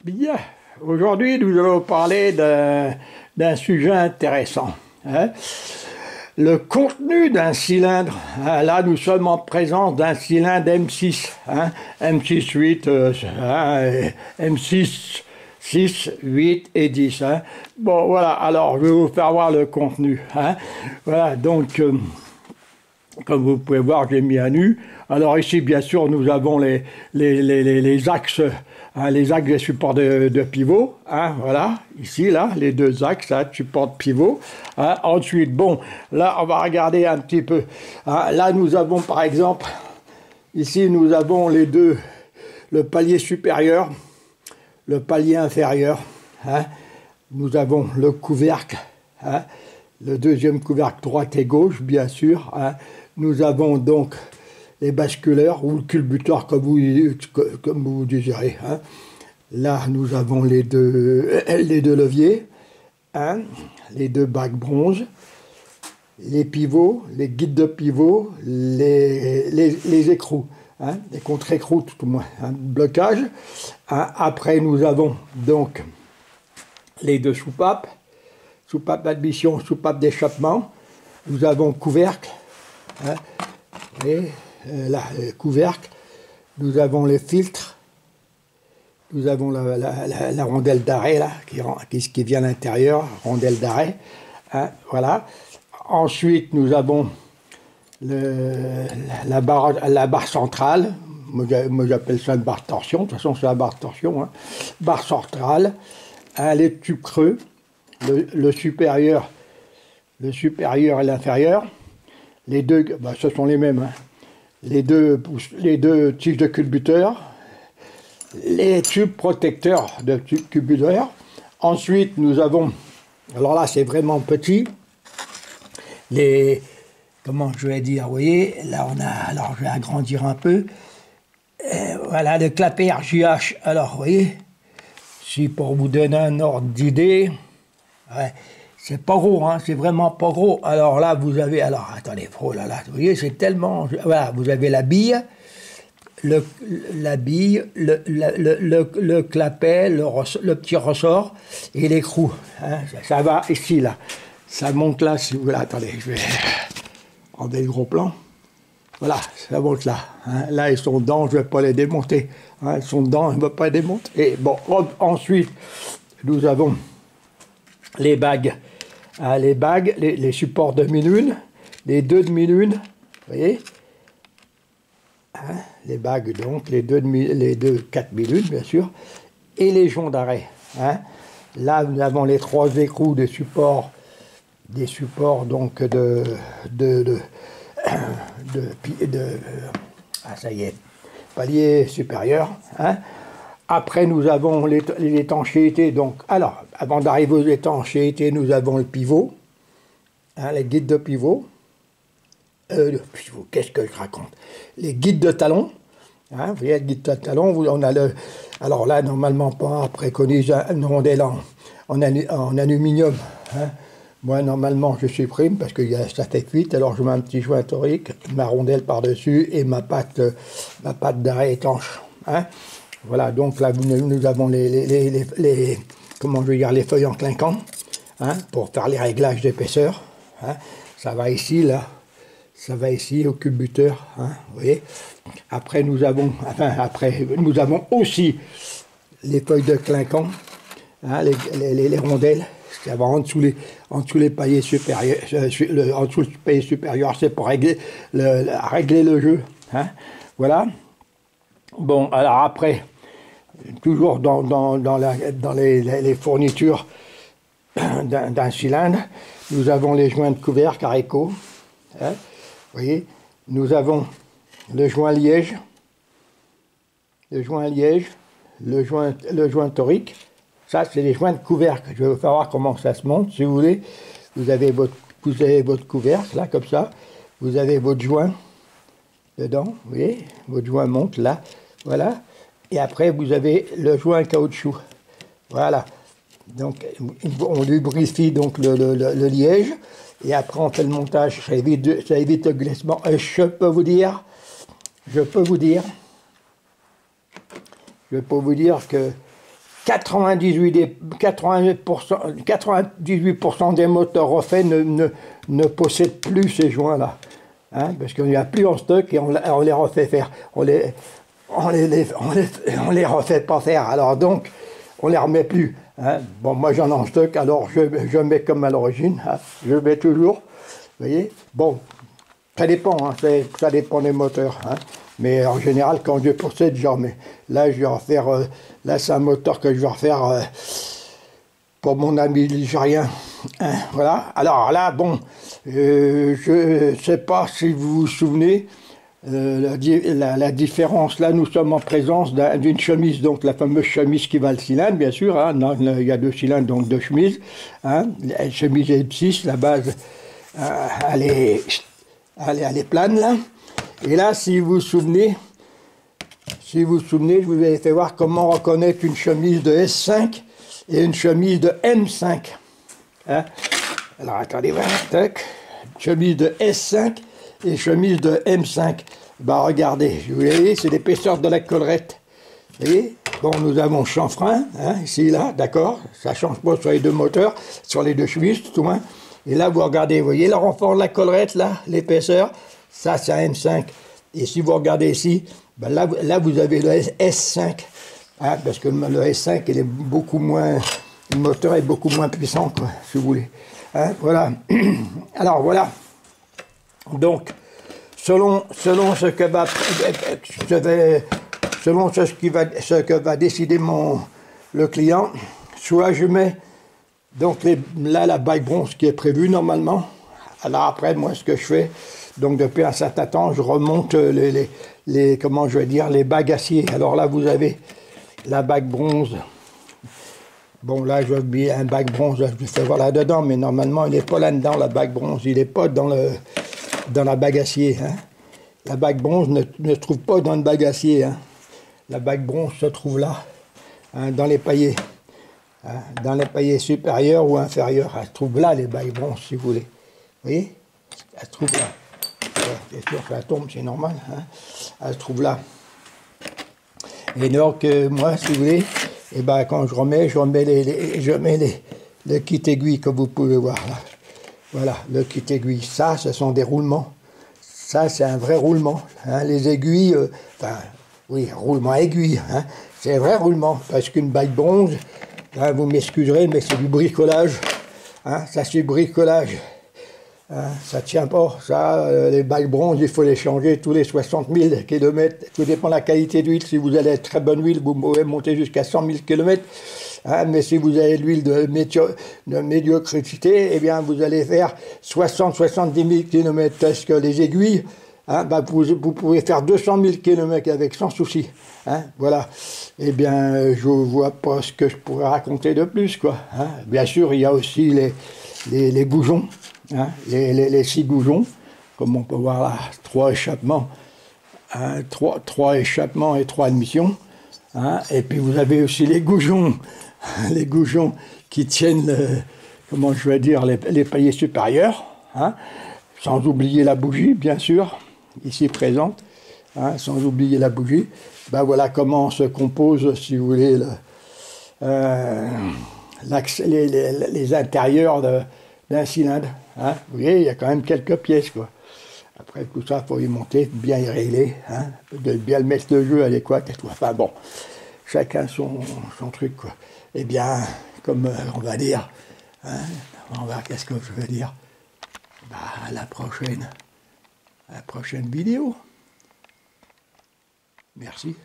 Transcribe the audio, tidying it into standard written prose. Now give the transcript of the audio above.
Bien, aujourd'hui nous allons parler d'un sujet intéressant. Hein. Le contenu d'un cylindre. Là nous sommes en présence d'un cylindre M6, hein, M6, 8, M6, 6, 8 et 10. Hein. Bon voilà, alors je vais vous faire voir le contenu. Hein. Voilà, donc comme vous pouvez voir, j'ai mis à nu. Alors ici, bien sûr, nous avons les axes, hein, les axes des supports de pivot. Hein, voilà, ici, là, les deux axes, hein, support de pivot. Hein. Ensuite, bon, là, on va regarder un petit peu. Hein, là, nous avons, par exemple, ici, nous avons les deux, le palier supérieur, le palier inférieur. Hein. Nous avons le couvercle, hein, le deuxième couvercle droite et gauche, bien sûr. Hein. Nous avons donc les basculeurs ou le culbuteur comme vous désirez. Hein. Là, nous avons les deux leviers, hein, les deux bacs bronze, les pivots, les guides de pivot, les écrous, hein, les contre-écrous tout au moins, hein, blocage. Hein. Après, nous avons donc les deux soupapes, soupape d'admission, soupape d'échappement. Nous avons couvercle. Hein, et là, couvercle, nous avons les filtres, nous avons la rondelle d'arrêt là, qui vient à l'intérieur, rondelle d'arrêt, hein, voilà. Ensuite, nous avons la barre centrale, moi j'appelle ça une barre torsion, de toute façon c'est la barre torsion, hein. Barre centrale, hein, les tubes creux, le supérieur et l'inférieur. Les deux, bah, ce sont les mêmes. Hein. Les deux tiges de culbuteur, les tubes protecteurs de culbuteur. Ensuite, nous avons, alors là, c'est vraiment petit, comment je vais dire, vous voyez, là on a, alors je vais agrandir un peu. Voilà, le clapet RJH. Alors, vous voyez, si pour vous donner un ordre d'idée, ouais, c'est pas gros, hein, c'est vraiment pas gros. Alors là, vous avez, alors attendez, oh là là, vous voyez, c'est tellement, voilà, vous avez la bille, le clapet, le petit ressort et l'écrou. Hein, ça va ici, là. Ça monte là, si vous voulez. Attendez, je vais enlever le gros plan. Voilà, ça monte là. Hein. Là, ils sont dedans, je ne vais pas les démonter. Hein, ils sont dedans, je ne vais pas les démonter. Et bon, ensuite, nous avons les bagues. Hein, les supports demi-lune, les deux demi-lunes, vous voyez, hein, les bagues donc, les deux 4 demi-lunes bien sûr, et les joncs d'arrêt. Hein. Là nous avons les trois écrous des supports donc ça y est, palier supérieur. Hein. Après, nous avons les étanchéités. Donc, alors, avant d'arriver aux étanchéités, nous avons le pivot, hein, les guides de pivot. Qu'est-ce que je raconte? Les guides de talon. Hein, vous voyez, le guide de talon, on a le. Alors là, normalement, pas préconise une rondelle en aluminium. Hein. Moi, normalement, je supprime parce que ça fait cuite. Alors, je mets un petit joint torique, ma rondelle par-dessus et ma patte d'arrêt étanche. Hein. Voilà, donc là, nous avons comment je veux dire, les feuilles en clinquant, hein, pour faire les réglages d'épaisseur. Hein. Ça va ici, là, ça va ici au culbuteur, hein, vous voyez. Après, nous avons aussi les feuilles de clinquant, hein, les rondelles. Ça va en dessous les paliers supérieurs, en dessous du palier supérieur, c'est pour régler le jeu. Hein. Voilà. Bon, alors après, toujours dans les fournitures d'un cylindre, nous avons les joints de couvercle Areco. Hein, vous voyez, nous avons le joint liège, le joint torique. Ça, c'est les joints de couvercle. Je vais vous faire voir comment ça se monte. Si vous voulez, vous avez votre couvercle, là, comme ça. Vous avez votre joint dedans, vous voyez, votre joint monte là, voilà. Et après, vous avez le joint caoutchouc. Voilà. Donc, on lubrifie donc le liège. Et après, on fait le montage. Ça évite le glissement. Et je peux vous dire Je peux vous dire que 98% des moteurs refaits ne possèdent plus ces joints-là. Hein, parce qu'il n'y a plus en stock et on les refait faire. On les refait pas faire. Alors donc, on les remet plus. Hein. Bon, moi j'en ai en stock, alors je mets comme à l'origine. Hein. Je mets toujours. Vous voyez? Bon, ça dépend. Hein, ça dépend des moteurs. Hein. Mais en général, quand je possède, j'en mets. Là, je vais refaire. Là, c'est un moteur que je vais refaire pour mon ami ligérien. Hein, voilà. Alors là, bon, je ne sais pas si vous vous souvenez, la différence, là, nous sommes en présence d'une chemise, donc la fameuse chemise qui va le cylindre, bien sûr. Hein, il y a 2 cylindres, donc 2 chemises. Hein, la chemise est de 6, la base, elle est plane, là. Et là, si vous vous souvenez, je vous avais fait voir comment reconnaître une chemise de S5 et une chemise de M5. Hein? Alors, attendez, voilà, tac. Chemise de S5 et chemise de M5. Bah, regardez, vous voyez, c'est l'épaisseur de la collerette. Vous voyez? Bon, nous avons chanfrein, hein, ici, là, d'accord. Ça change pas sur les 2 moteurs, sur les 2 chemises, tout moins. Et là, vous regardez, vous voyez le renfort de la collerette, là, l'épaisseur. Ça, c'est un M5. Et si vous regardez ici, ben là, vous avez le S5. Hein, parce que le S5, il est beaucoup moins... Le moteur est beaucoup moins puissant, quoi, si vous voulez. Hein, voilà. Alors, voilà. Donc, selon ce que va décider le client, soit je mets... Donc, là, la bague bronze qui est prévue, normalement. Alors, après, moi, ce que je fais... Donc depuis un certain temps, je remonte comment je vais dire, les bagues acier. Alors là, vous avez la bague bronze. Bon, là, je vais oublier un bague bronze, je vais faire voir là-dedans, mais normalement, il n'est pas là-dedans, la bague bronze. Il n'est pas dans la bague acier. Hein. La bague bronze ne se trouve pas dans une bague acier. Hein. La bague bronze se trouve là, hein, dans les paillets. Hein, dans les paillets supérieurs ou inférieurs. Elle se trouve là, les bagues bronzes, si vous voulez. Vous voyez? Elle se trouve là. Bien sûr, ça tombe, c'est normal. Hein. Elle se trouve là. Et donc, moi, si vous voulez, et ben, quand je mets le kit aiguille que vous pouvez voir là. Voilà, le kit aiguille. Ça, ce sont des roulements. Ça, c'est un vrai roulement. Hein. Les aiguilles, oui, roulement aiguille. Hein. C'est un vrai roulement. Parce qu'une bague bronze, hein, vous m'excuserez, mais c'est du bricolage. Hein. Ça, c'est du bricolage. Hein, ça ne tient pas, ça, les bagues bronze, il faut les changer tous les 60 000 km. Tout dépend de la qualité d'huile. Si vous avez très bonne huile, vous pouvez monter jusqu'à 100 000 km. Hein, mais si vous avez de l'huile de médiocrité, eh bien, vous allez faire 60-70 000 km. Parce que les aiguilles, hein, bah, vous pouvez faire 200 000 km avec sans souci. Hein, voilà. Eh bien, je ne vois pas ce que je pourrais raconter de plus, quoi. Hein. Bien sûr, il y a aussi les goujons. Hein, les 6 goujons, comme on peut voir là, 3 échappements, hein, 3 échappements et 3 admissions. Hein, et puis vous avez aussi les goujons qui tiennent, comment je vais dire, les paliers supérieurs, hein, sans oublier la bougie, bien sûr, ici présente, hein, sans oublier la bougie. Ben voilà comment se compose, si vous voulez, les intérieurs d'un cylindre. Hein. Vous voyez, il y a quand même quelques pièces, quoi. Après, tout ça, il faut y monter, bien y régler, hein, de bien le mettre le jeu adéquat et tout. Enfin bon, chacun son truc, quoi. Eh bien, comme on va dire, hein, on va, qu'est-ce que je veux dire? Bah, à la prochaine vidéo. Merci.